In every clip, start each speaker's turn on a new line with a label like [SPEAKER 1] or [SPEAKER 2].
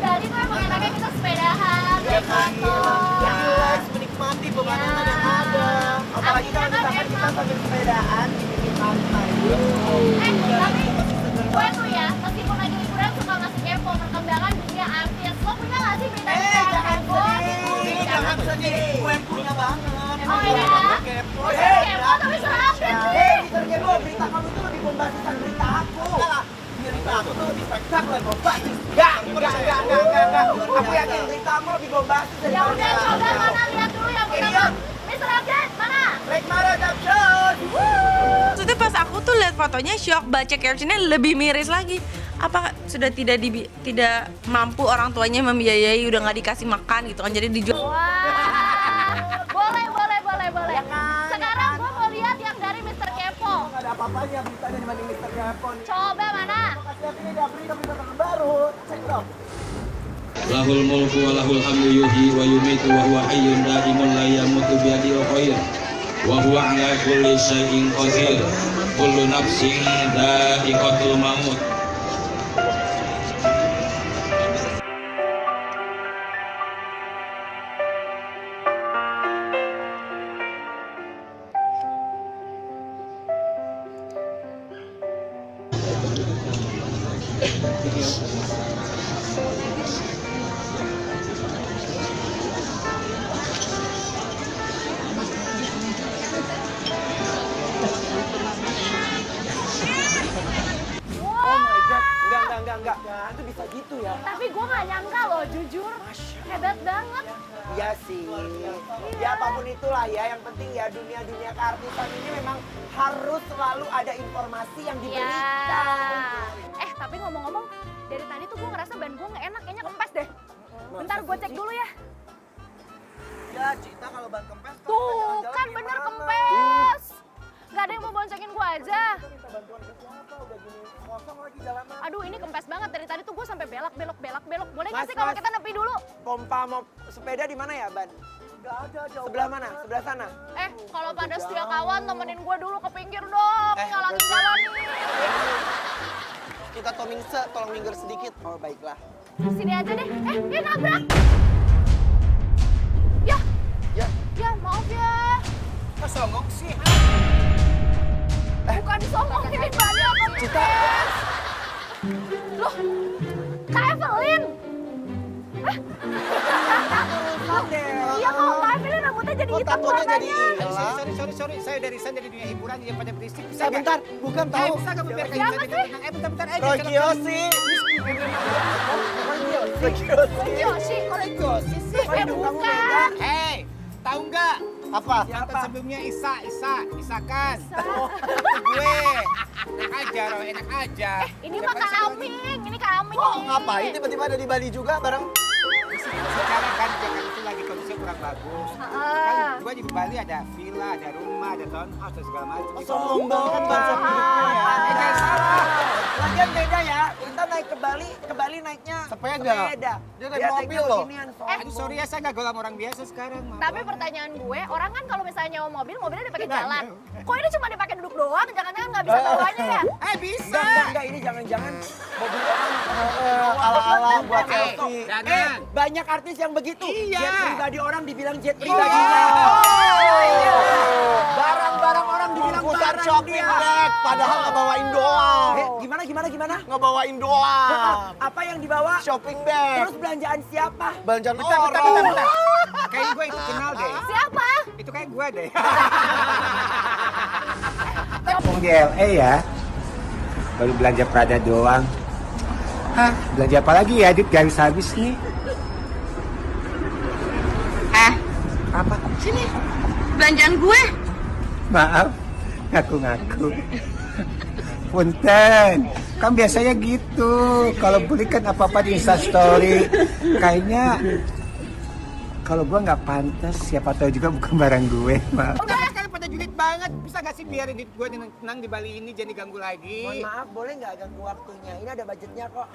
[SPEAKER 1] Bali tuh emang enaknya kita sepedahan, naik motor.
[SPEAKER 2] Relax, menikmati pemandangan yang ada. Apalagi kalau misalkan kita sambil sepedaan di pinggir pantai.
[SPEAKER 1] Tapi gue tuh ya, meskipun lagi liburan suka masih kepo perkembangan dunia artis. Lo punya nggak sih berita
[SPEAKER 2] Jangan sedih, jangan sedih. Gue punya banget.
[SPEAKER 1] Oh iya?
[SPEAKER 2] Kepo.
[SPEAKER 1] Kepo tapi suruh update nih.
[SPEAKER 2] Mister Kepo, berita kamu itu lebih bombasisan berita aku. Berita aku tuh lebih spektakuler, bombastis. Enggak. Aku yakin berita kamu lebih bombastis dari
[SPEAKER 1] Ya udah coba mana lihat dulu yang pertama. Mister Update mana?
[SPEAKER 2] Break Mara Caption.
[SPEAKER 3] Maksudnya pas aku tuh lihat fotonya shock, baca captionnya lebih miris lagi. Apa sudah tidak mampu orang tuanya membiayai, udah nggak dikasih makan gitu kan, jadi dijual.
[SPEAKER 1] Wah, boleh.
[SPEAKER 2] Ya kan?
[SPEAKER 1] Sekarang gue mau lihat yang dari Mister Kepo.
[SPEAKER 2] Nggak ada apa-apanya beritanya dibanding Mister Kepo.
[SPEAKER 1] Coba mana?
[SPEAKER 2] Kasih lihat ini dia berita terbaru. Cek dong.
[SPEAKER 4] Lahul mulku wa lahul hamdu yuhyi wa yumitu wa huwa hayyun daimun la yamutu bi yadihi khair wa huwa ala kulli syai'in qadir kullu nafsin dha'iqatul maut.
[SPEAKER 2] Oh my god. Enggak. Itu bisa gitu ya.
[SPEAKER 1] Tapi gue nggak nyangka loh, jujur. Hebat banget.
[SPEAKER 2] Iya sih. Ya apapun itulah ya, yang penting ya dunia keartisan ini memang harus selalu ada informasi yang diberikan.
[SPEAKER 1] Tapi ngomong-ngomong, dari tadi tuh gue ngerasa ban gue nggak enak, kayaknya kempes deh. Bentar gue cek dulu ya.
[SPEAKER 2] Ya, Cita kalau ban kempes kan
[SPEAKER 1] Tuh,
[SPEAKER 2] jalan-jalan
[SPEAKER 1] kan
[SPEAKER 2] gimana?
[SPEAKER 1] bener kempes. Gak ada yang mau boncengin gue aja.
[SPEAKER 2] Kita minta bantuan ke siapa? Udah gini kosong lagi jalanan.
[SPEAKER 1] Aduh, ini kempes banget. Dari tadi tuh gue sampai belok. Boleh nggak
[SPEAKER 2] Mas,
[SPEAKER 1] sih kalau
[SPEAKER 2] Mas.
[SPEAKER 1] kita nepi dulu?
[SPEAKER 2] Pompa mau sepeda di mana ya, Ban? Enggak ada, jauh. Sebelah mana? Sebelah sana.
[SPEAKER 1] Kalau pada setia kawan, temenin gue dulu ke pinggir dong. Ngalangin
[SPEAKER 2] berarti-
[SPEAKER 1] jalan nih.
[SPEAKER 2] Kita tolong minggir sedikit. Oh, baiklah.
[SPEAKER 1] Sini aja deh. Nabrak. Ya, maaf ya.
[SPEAKER 2] Kok songong sih?
[SPEAKER 1] Bukan songong, ini bannya kempes.
[SPEAKER 2] Cita.
[SPEAKER 1] Loh, Kak Evelyn. Iya kok, Kak Evelyn rambutnya jadi
[SPEAKER 2] Oh,
[SPEAKER 1] hitam
[SPEAKER 2] tatonya jadi
[SPEAKER 1] warnanya.
[SPEAKER 2] hilang.
[SPEAKER 5] Sorry. Saya dari resign dari dunia hiburan yang pada berisik. Bisa nggak?
[SPEAKER 2] Bentar, bukan tahu.
[SPEAKER 5] Bisa nggak membiarkan
[SPEAKER 1] Siapa
[SPEAKER 5] saya
[SPEAKER 1] sih?
[SPEAKER 5] tenang? Bentar.
[SPEAKER 2] Roy Kiyoshi. Roy Kiyoshi.
[SPEAKER 1] Yoshi,
[SPEAKER 5] Kiyoshi sih.
[SPEAKER 1] bukan.
[SPEAKER 5] Hei, tahu nggak?
[SPEAKER 2] Apa?
[SPEAKER 5] Mantan sebelumnya Isakan. Gue. Enak aja, Roy, enak aja.
[SPEAKER 1] Ini mah Kak Aming, ini Kak Aming.
[SPEAKER 2] Kok ngapain tiba-tiba ada di Bali juga bareng?
[SPEAKER 5] Secara kan Jakarta itu lagi kondisinya kurang bagus. Kan gue di Bali ada villa, ada rumah, ada townhouse dan segala macam.
[SPEAKER 2] Sombong banget konsep hidupnya ya.
[SPEAKER 5] Jangan salah.
[SPEAKER 2] Lagian beda ya, kita naik ke Bali naiknya
[SPEAKER 6] Sepeda. Dia naik mobil loh.
[SPEAKER 5] Aduh sorry ya, saya nggak gaul sama orang biasa sekarang. maaf
[SPEAKER 1] Tapi
[SPEAKER 5] banget.
[SPEAKER 1] pertanyaan gue, orang kan kalau misalnya nyewa mobil, mobilnya dipakai
[SPEAKER 5] Nah,
[SPEAKER 1] jalan. Kok ini cuma dipakai duduk doang? Jangan-jangan nggak bisa bawanya ya?
[SPEAKER 5] Bisa.
[SPEAKER 2] Enggak, ini jangan-jangan mobil orang
[SPEAKER 6] Ala-ala buat
[SPEAKER 5] Eh,
[SPEAKER 6] selfie.
[SPEAKER 5] jangan.
[SPEAKER 2] banyak artis yang begitu.
[SPEAKER 5] Iya.
[SPEAKER 2] Jet pribadi orang dibilang jet pribadinya. Barang-barang orang dibilang
[SPEAKER 6] Pusat
[SPEAKER 2] barang
[SPEAKER 6] shopping
[SPEAKER 2] dia.
[SPEAKER 6] Dek, padahal ngebawain doang.
[SPEAKER 2] Gimana?
[SPEAKER 6] Ngebawain doang.
[SPEAKER 2] Apa yang dibawa?
[SPEAKER 6] Shopping bag.
[SPEAKER 2] Terus belanjaan siapa?
[SPEAKER 6] Belanjaan
[SPEAKER 5] Bentar.
[SPEAKER 6] orang.
[SPEAKER 5] Kayak gue itu kenal deh.
[SPEAKER 1] Siapa?
[SPEAKER 5] Itu kayak gue deh. Ngomong di LA ya, baru belanja Prada doang. Hah, belanja apa lagi ya? Duit gak habis nih. Apa?
[SPEAKER 3] Sini, belanjaan gue.
[SPEAKER 5] Maaf, ngaku-ngaku. Punten, kan biasanya gitu. Kalau beli kan apa-apa di Instastory. Kayaknya kalau gue nggak pantas, siapa tahu juga bukan barang gue. Maaf. Udah kan pada julid banget. Bisa nggak sih biarin gue tenang di Bali ini, jangan diganggu lagi.
[SPEAKER 2] Mohon maaf, boleh nggak ganggu waktunya? Ini ada budgetnya kok.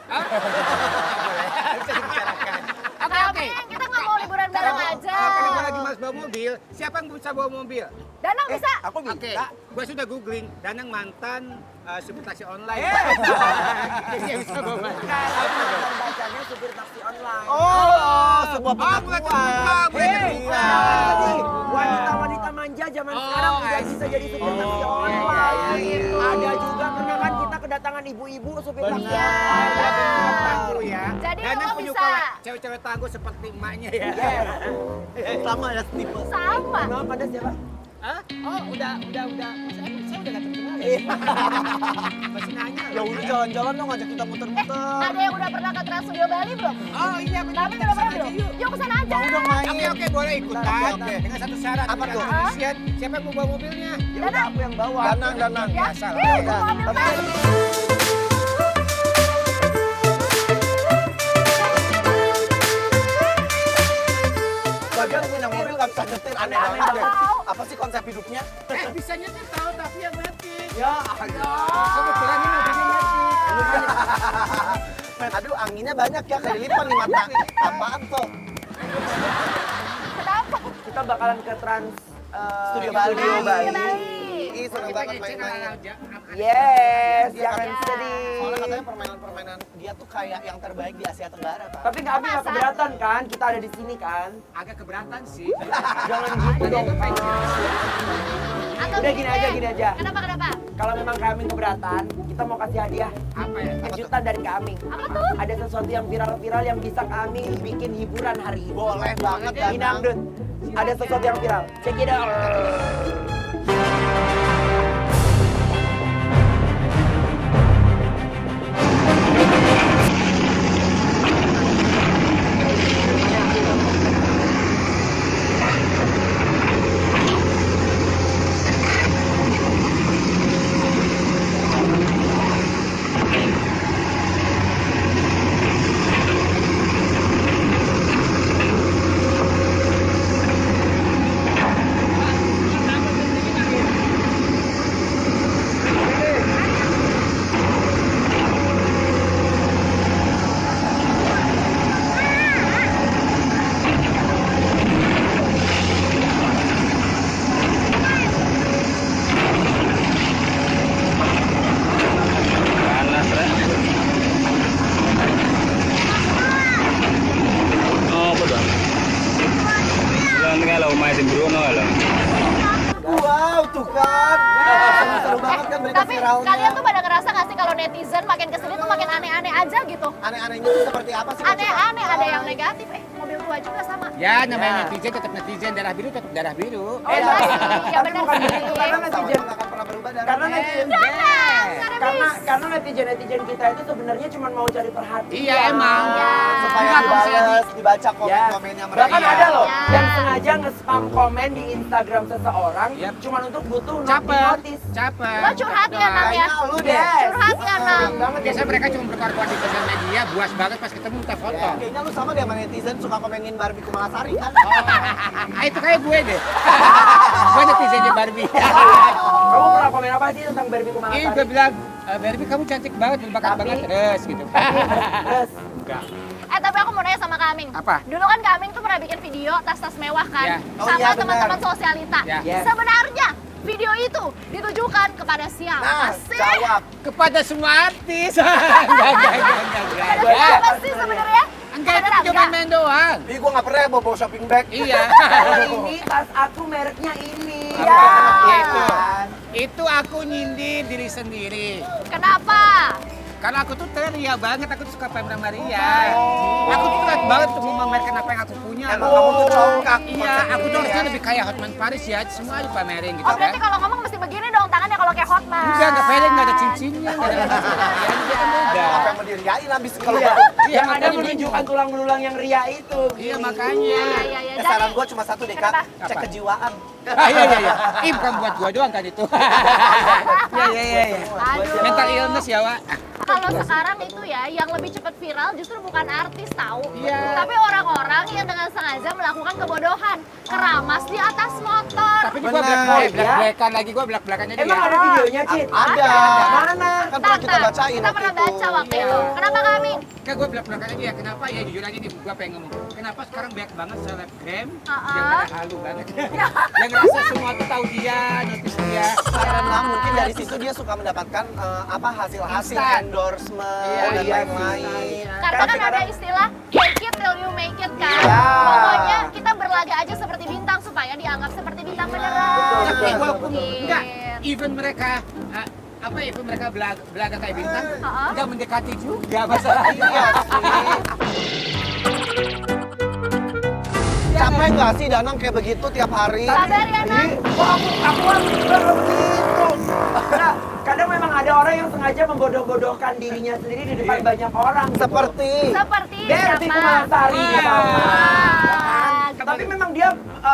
[SPEAKER 5] Bisa dibicarakan.
[SPEAKER 1] Oke, kita nggak mau liburan bareng aja.
[SPEAKER 5] Karena gue lagi malas bawa mobil, siapa yang bisa bawa mobil?
[SPEAKER 1] Danang bisa.
[SPEAKER 2] Aku bisa.
[SPEAKER 5] Oke, gue sudah googling, Danang mantan supir taksi online. Dia bisa bawa.
[SPEAKER 2] Kalau bacanya supir taksi online.
[SPEAKER 6] sebuah pengakuan.
[SPEAKER 2] Hei,
[SPEAKER 6] Iya.
[SPEAKER 2] wanita-wanita manja zaman sekarang juga bisa jadi supir taksi online. Ada juga pernah kan kita kedatangan ibu-ibu supir taksi
[SPEAKER 5] Benar.
[SPEAKER 2] online.
[SPEAKER 5] Tangguh ya.
[SPEAKER 1] Jadi
[SPEAKER 5] Dan
[SPEAKER 1] lo
[SPEAKER 5] yang
[SPEAKER 1] bisa.
[SPEAKER 5] penyuka cewek-cewek tangguh seperti emaknya ya.
[SPEAKER 6] Sama ya tipe.
[SPEAKER 1] Sama.
[SPEAKER 2] Emang pada siapa?
[SPEAKER 5] Hah? Oh, udah. Saya udah gak terkenal ya. Masih nanya.
[SPEAKER 6] Ya udah jalan-jalan dong, ngajak kita muter-muter.
[SPEAKER 1] Ada yang udah pernah ke Trans Studio Bali belum?
[SPEAKER 5] Oh iya, benar.
[SPEAKER 1] Kami udah pernah belum? Yuk kesana aja.
[SPEAKER 6] Mau dong main.
[SPEAKER 5] Oke, boleh ikutan.
[SPEAKER 6] Oke.
[SPEAKER 5] Dengan satu syarat.
[SPEAKER 6] Apa tuh?
[SPEAKER 5] Kondisian, siapa yang mau bawa mobilnya?
[SPEAKER 2] Ya udah aku yang bawa.
[SPEAKER 6] Danang.
[SPEAKER 1] Ya,
[SPEAKER 5] Biasa lah.
[SPEAKER 1] yuk, bawa mobil kan.
[SPEAKER 6] Bagian punya mobil nggak bisa nyetir, aneh-aneh
[SPEAKER 1] Nggak
[SPEAKER 6] deh.
[SPEAKER 1] tahu.
[SPEAKER 6] Apa sih konsep hidupnya?
[SPEAKER 5] Bisa nyetir tahu tapi yang mati.
[SPEAKER 6] Ya,
[SPEAKER 5] Kebetulan ini mobilnya mati.
[SPEAKER 6] aduh anginnya banyak ya, kelilipan di mata. Apaan tuh?
[SPEAKER 1] Kenapa?
[SPEAKER 2] Kita bakalan ke Trans
[SPEAKER 6] Studio
[SPEAKER 2] Studio
[SPEAKER 6] Bali.
[SPEAKER 2] Bali.
[SPEAKER 6] Ih, seneng banget main-main.
[SPEAKER 2] Yes,
[SPEAKER 6] Iya,
[SPEAKER 2] jangan
[SPEAKER 1] kan?
[SPEAKER 2] sedih.
[SPEAKER 6] Soalnya katanya permainan-permainan dia tuh kayak yang terbaik di Asia Tenggara, Pak.
[SPEAKER 2] Tapi nggak Abi nggak
[SPEAKER 1] Masa?
[SPEAKER 2] keberatan kan? Kita ada di sini kan?
[SPEAKER 5] Agak keberatan sih.
[SPEAKER 2] Jangan gitu dong.
[SPEAKER 1] Atau
[SPEAKER 2] Udah gini aja.
[SPEAKER 1] Kenapa?
[SPEAKER 2] Kalau memang kami keberatan, kita mau kasih hadiah
[SPEAKER 5] Apa ya?
[SPEAKER 2] kejutan dari kami.
[SPEAKER 1] Apa tuh?
[SPEAKER 2] Ada sesuatu yang viral-viral yang bisa kami bikin hiburan hari ini.
[SPEAKER 6] Boleh banget,
[SPEAKER 2] Ini
[SPEAKER 6] Danang.
[SPEAKER 2] Dangdut. Ada sesuatu yang viral. Check it out.
[SPEAKER 4] Panas rek. Oh, apa dah? Lan kalau main Bruno lah.
[SPEAKER 6] Wow, tuh kan. Seru banget kan berita
[SPEAKER 1] Tapi
[SPEAKER 6] viralnya.
[SPEAKER 1] kalian tuh pada ngerasa gak sih kalau netizen makin kesini tuh makin aneh-aneh aja gitu?
[SPEAKER 6] Aneh-anehnya tuh seperti apa sih?
[SPEAKER 1] Aneh-aneh, ada yang negatif. Mobil tua juga sama.
[SPEAKER 5] Ya, namanya netizen tetap netizen, darah biru tetap darah biru.
[SPEAKER 1] Oh iya sih, ya
[SPEAKER 2] Tapi
[SPEAKER 1] benar
[SPEAKER 2] bukan
[SPEAKER 1] sih.
[SPEAKER 2] begitu, karena
[SPEAKER 6] Sama
[SPEAKER 2] netizen
[SPEAKER 6] nggak akan pernah berubah dari
[SPEAKER 2] karena netizen karena netizen kita itu sebenarnya cuma mau cari perhatian.
[SPEAKER 5] Iya, emang.
[SPEAKER 1] Ya.
[SPEAKER 6] supaya
[SPEAKER 5] Enggak,
[SPEAKER 6] dibales, dibaca
[SPEAKER 2] Ya.
[SPEAKER 6] komen-komennya mereka.
[SPEAKER 2] Bahkan ada loh
[SPEAKER 1] Ya.
[SPEAKER 2] yang sengaja nge-spam komen di Instagram seseorang
[SPEAKER 5] Yap.
[SPEAKER 2] cuma untuk butuh
[SPEAKER 5] Caper,
[SPEAKER 2] notice.
[SPEAKER 5] caper.
[SPEAKER 1] Lo curhat ya, Nam ya?
[SPEAKER 6] Kayaknya lu deh.
[SPEAKER 2] Yes.
[SPEAKER 1] Curhat ya, Nam.
[SPEAKER 2] Banget
[SPEAKER 5] Biasanya mereka cuma berkaruan di sosial media, buas banget pas ketemu minta foto.
[SPEAKER 6] Kayaknya lu sama deh sama netizen suka komenin Barbie Kumalasari kan?
[SPEAKER 5] Itu kayak gue deh. Gue netizennya Barbie.
[SPEAKER 2] Kamu pernah komen apa sih tentang Barbie
[SPEAKER 5] Ih,
[SPEAKER 2] Kumalasari?
[SPEAKER 5] gue bilang, Barbie kamu cantik banget, berbakat
[SPEAKER 2] Tapi-
[SPEAKER 5] banget terus gitu.
[SPEAKER 2] Terus
[SPEAKER 5] Enggak.
[SPEAKER 1] Tapi aku mau nanya sama Kaming.
[SPEAKER 5] Apa?
[SPEAKER 1] Dulu kan Kaming tuh pernah bikin video tas-tas mewah kan?
[SPEAKER 5] Ya.
[SPEAKER 6] Oh
[SPEAKER 1] Sama
[SPEAKER 6] iya, benar.
[SPEAKER 1] teman-teman sosialita.
[SPEAKER 5] Ya.
[SPEAKER 2] Yes.
[SPEAKER 1] Sebenarnya video itu ditujukan kepada siapa
[SPEAKER 6] Nah,
[SPEAKER 1] sih?
[SPEAKER 6] jawab.
[SPEAKER 5] Kepada semua artis. Enggak.
[SPEAKER 1] Kepada siapa sih sebenarnya?
[SPEAKER 5] Enggak,
[SPEAKER 1] Kepada
[SPEAKER 5] itu cuma
[SPEAKER 1] Rangga?
[SPEAKER 5] main doang.
[SPEAKER 6] Ih, gua nggak pernah ya bawa shopping bag.
[SPEAKER 5] Iya.
[SPEAKER 2] ini tas aku mereknya ini.
[SPEAKER 5] Apa?
[SPEAKER 1] Ya.
[SPEAKER 5] Itu. Itu aku nyindir diri sendiri.
[SPEAKER 1] Kenapa?
[SPEAKER 5] Karena aku tuh ria banget, aku tuh suka pamer sama Ria. Aku tuh kuat banget untuk memamerkan apa yang aku punya.
[SPEAKER 6] Emang kamu tuh congkak.
[SPEAKER 5] Iya,
[SPEAKER 6] konsep
[SPEAKER 5] aku tuh
[SPEAKER 6] ini
[SPEAKER 5] harusnya
[SPEAKER 6] ya.
[SPEAKER 5] lebih kayak Hotman Paris ya, semua dipamerin gitu
[SPEAKER 1] Oh
[SPEAKER 5] kan.
[SPEAKER 1] berarti kalau ngomong mesti begini dong tangannya kalau kayak Hotman.
[SPEAKER 5] Enggak pede, enggak ada cincinnya, enggak ada apa-apa.
[SPEAKER 6] Apa yang mau diriain habis kalau
[SPEAKER 2] Iya.
[SPEAKER 5] Iya,
[SPEAKER 2] Yang ada
[SPEAKER 5] makanya
[SPEAKER 2] menunjukkan tulang belulang yang ria itu.
[SPEAKER 5] Iya,
[SPEAKER 2] Gini.
[SPEAKER 5] makanya.
[SPEAKER 1] Iya.
[SPEAKER 6] saran gua cuma satu deh, Kak.
[SPEAKER 1] Kenapa?
[SPEAKER 6] Cek
[SPEAKER 5] Apa?
[SPEAKER 6] kejiwaan.
[SPEAKER 5] Iya. Ih, bukan buat gua doang kan itu. Iya.
[SPEAKER 1] Aduh.
[SPEAKER 5] Mental illness ya, Wak.
[SPEAKER 1] Kalau sekarang itu ya yang lebih cepat viral justru bukan artis tahu,
[SPEAKER 5] Iya.
[SPEAKER 1] tapi orang-orang yang dengan sengaja melakukan kebodohan, keramas di atas motor.
[SPEAKER 5] Tapi di gua
[SPEAKER 6] Bener.
[SPEAKER 5] belak-belakan lagi, gua belak-belakannya dia.
[SPEAKER 2] Emang ada videonya, Cid?
[SPEAKER 6] Ada.
[SPEAKER 2] Mana?
[SPEAKER 6] Kan pernah kita bacain
[SPEAKER 1] Kita
[SPEAKER 6] waktu
[SPEAKER 1] pernah
[SPEAKER 6] itu.
[SPEAKER 1] baca waktu
[SPEAKER 5] Iya.
[SPEAKER 1] itu. Kenapa kami?
[SPEAKER 5] Kan gue belak-belakan aja ya, kenapa ya jujur aja nih, gue pengen ngomong kenapa sekarang banyak banget selebgram yang pada halu banget yang ngerasa semua tuh tahu dia, notice dia.
[SPEAKER 6] Karena mungkin dari situ dia suka mendapatkan apa hasil-hasil
[SPEAKER 5] Instan.
[SPEAKER 6] endorsement
[SPEAKER 5] Iya,
[SPEAKER 6] dan
[SPEAKER 2] iya,
[SPEAKER 6] lain-lain.
[SPEAKER 1] Karena kan ada istilah fake it till you make it kan.
[SPEAKER 2] Ya.
[SPEAKER 1] dianggap seperti bintang beneran.
[SPEAKER 5] Tapi walaupun
[SPEAKER 1] Gitu.
[SPEAKER 5] enggak, even mereka even mereka belaga kayak bintang,
[SPEAKER 1] Ha-ha.
[SPEAKER 5] enggak mendekati juga masalahnya.
[SPEAKER 6] Capek nggak sih Danang kayak begitu tiap hari?
[SPEAKER 1] Sabar ya, Nan.
[SPEAKER 2] Kok aku harus begitu? Nah, kadang memang ada orang yang sengaja membodoh-bodohkan dirinya sendiri di depan banyak orang. gitu.
[SPEAKER 6] Seperti
[SPEAKER 1] Seperti
[SPEAKER 2] Berti
[SPEAKER 1] siapa?
[SPEAKER 2] Kumalasari gitu.
[SPEAKER 1] Ah,
[SPEAKER 2] Tapi memang dia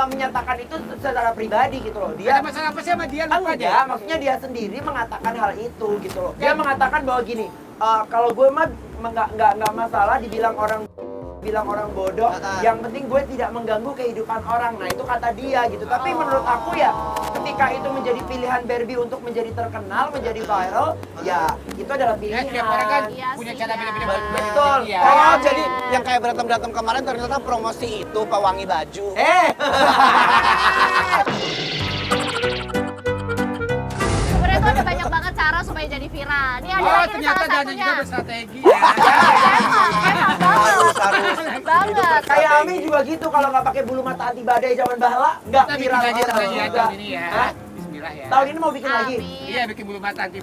[SPEAKER 2] menyatakan itu secara pribadi gitu loh.
[SPEAKER 5] Ada
[SPEAKER 2] Dia
[SPEAKER 5] masalah apa sih sama dia lupa
[SPEAKER 2] enggak,
[SPEAKER 5] dia?
[SPEAKER 2] maksudnya dia sendiri mengatakan hal itu gitu loh. Dia mengatakan bahwa gini, kalau gue mah nggak masalah dibilang orang bodoh, yang penting gue tidak mengganggu kehidupan orang. Nah itu kata dia gitu. Tapi menurut aku ya, ketika itu menjadi pilihan Barbie untuk menjadi terkenal, menjadi viral, ya itu adalah
[SPEAKER 5] Ya,
[SPEAKER 2] pilihan.
[SPEAKER 5] tiap orang kan
[SPEAKER 1] Iya
[SPEAKER 5] punya
[SPEAKER 1] sih,
[SPEAKER 5] cara
[SPEAKER 1] ya.
[SPEAKER 5] beda-beda.
[SPEAKER 2] Betul.
[SPEAKER 5] Ya.
[SPEAKER 6] Oh, jadi yang kayak berantem-berantem kemarin ternyata promosi itu pewangi baju.
[SPEAKER 1] Sebenarnya tuh ada banyak banget cara supaya jadi viral. Ini ada
[SPEAKER 5] Oh,
[SPEAKER 1] lagi nih
[SPEAKER 5] ternyata
[SPEAKER 1] salah
[SPEAKER 5] Dana
[SPEAKER 1] satunya.
[SPEAKER 5] juga berstrategi ya.
[SPEAKER 1] Emang banget. Banget.
[SPEAKER 2] Kayak Ami juga gitu, kalau nggak pakai bulu mata anti badai zaman bahala, nggak
[SPEAKER 5] Kita bikin
[SPEAKER 2] viral
[SPEAKER 5] aja
[SPEAKER 2] viral
[SPEAKER 5] ya
[SPEAKER 2] juga.
[SPEAKER 5] tahun ini ya.
[SPEAKER 2] Hah?
[SPEAKER 5] Bismillah ya.
[SPEAKER 2] Tahun ini mau bikin lagi?
[SPEAKER 1] Amin.
[SPEAKER 5] Iya, bikin bulu mata anti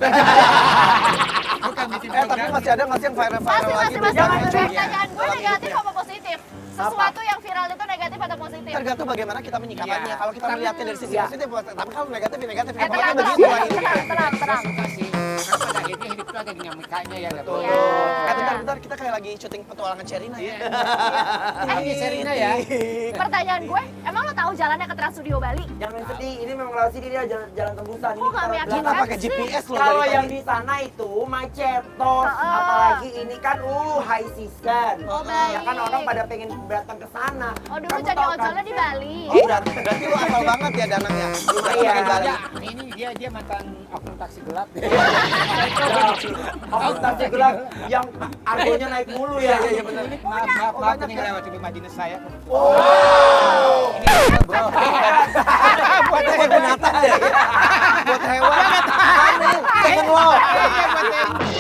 [SPEAKER 5] Bukan bikin
[SPEAKER 6] Tapi
[SPEAKER 5] program.
[SPEAKER 6] masih ada nggak sih yang viral-viral
[SPEAKER 1] Masih,
[SPEAKER 6] lagi?
[SPEAKER 1] masih.
[SPEAKER 2] Jangan
[SPEAKER 1] Pertanyaan gue negatif apa positif? Sesuatu yang viral itu negatif atau positif?
[SPEAKER 6] Tergantung bagaimana kita menyikapannya.
[SPEAKER 5] Iya.
[SPEAKER 6] Kalau kita melihatnya dari sisi positif, tapi kalau negatif ya negatif.
[SPEAKER 1] Tenang,
[SPEAKER 6] Pokoknya
[SPEAKER 1] tenang,
[SPEAKER 6] begitu lah
[SPEAKER 1] tenang,
[SPEAKER 6] ini.
[SPEAKER 1] tenang,
[SPEAKER 5] Saya
[SPEAKER 1] tenang.
[SPEAKER 5] suka sih. Karena pada akhirnya hidup itu ada dinamikanya ya. nggak
[SPEAKER 6] Betul.
[SPEAKER 1] Iya.
[SPEAKER 6] Bentar, kita kayak lagi syuting petualangan Sherina ya.
[SPEAKER 5] Iya. Ini Serina ya.
[SPEAKER 1] Pertanyaan gue, emang lo tahu jalannya ke Trans Studio Bali?
[SPEAKER 2] Jangan sedih, ini memang lewat sini dia jalan tembusan.
[SPEAKER 1] Kok nggak meyakinkan?
[SPEAKER 6] Kita pakai GPS loh
[SPEAKER 2] Kalau
[SPEAKER 6] dari
[SPEAKER 2] yang
[SPEAKER 6] tadi.
[SPEAKER 2] di sana itu macet tos,
[SPEAKER 1] Heeh.
[SPEAKER 2] apalagi ini kan high season.
[SPEAKER 1] Oh, baik.
[SPEAKER 2] Ya kan orang pada pengen datang ke sana.
[SPEAKER 1] Oh dulu
[SPEAKER 2] Kamu
[SPEAKER 1] jadi
[SPEAKER 2] tahu kan?
[SPEAKER 1] ojolnya di Bali.
[SPEAKER 6] Oh, berarti lu hafal banget ya Danang ya. Lu berarti
[SPEAKER 2] Iya.
[SPEAKER 6] pakai Bali.
[SPEAKER 5] Ya, ini dia mantan oknum taksi gelap.
[SPEAKER 2] Oh, taksi gelap yang argonya naik mulu ya.
[SPEAKER 6] Iya benar.
[SPEAKER 5] Maaf, ini ngelewat rumah dinas saya.
[SPEAKER 2] Oh.
[SPEAKER 5] Ini bro.
[SPEAKER 6] Buat binatang deh. Buat hewan. Temen lo.
[SPEAKER 5] Iya, buat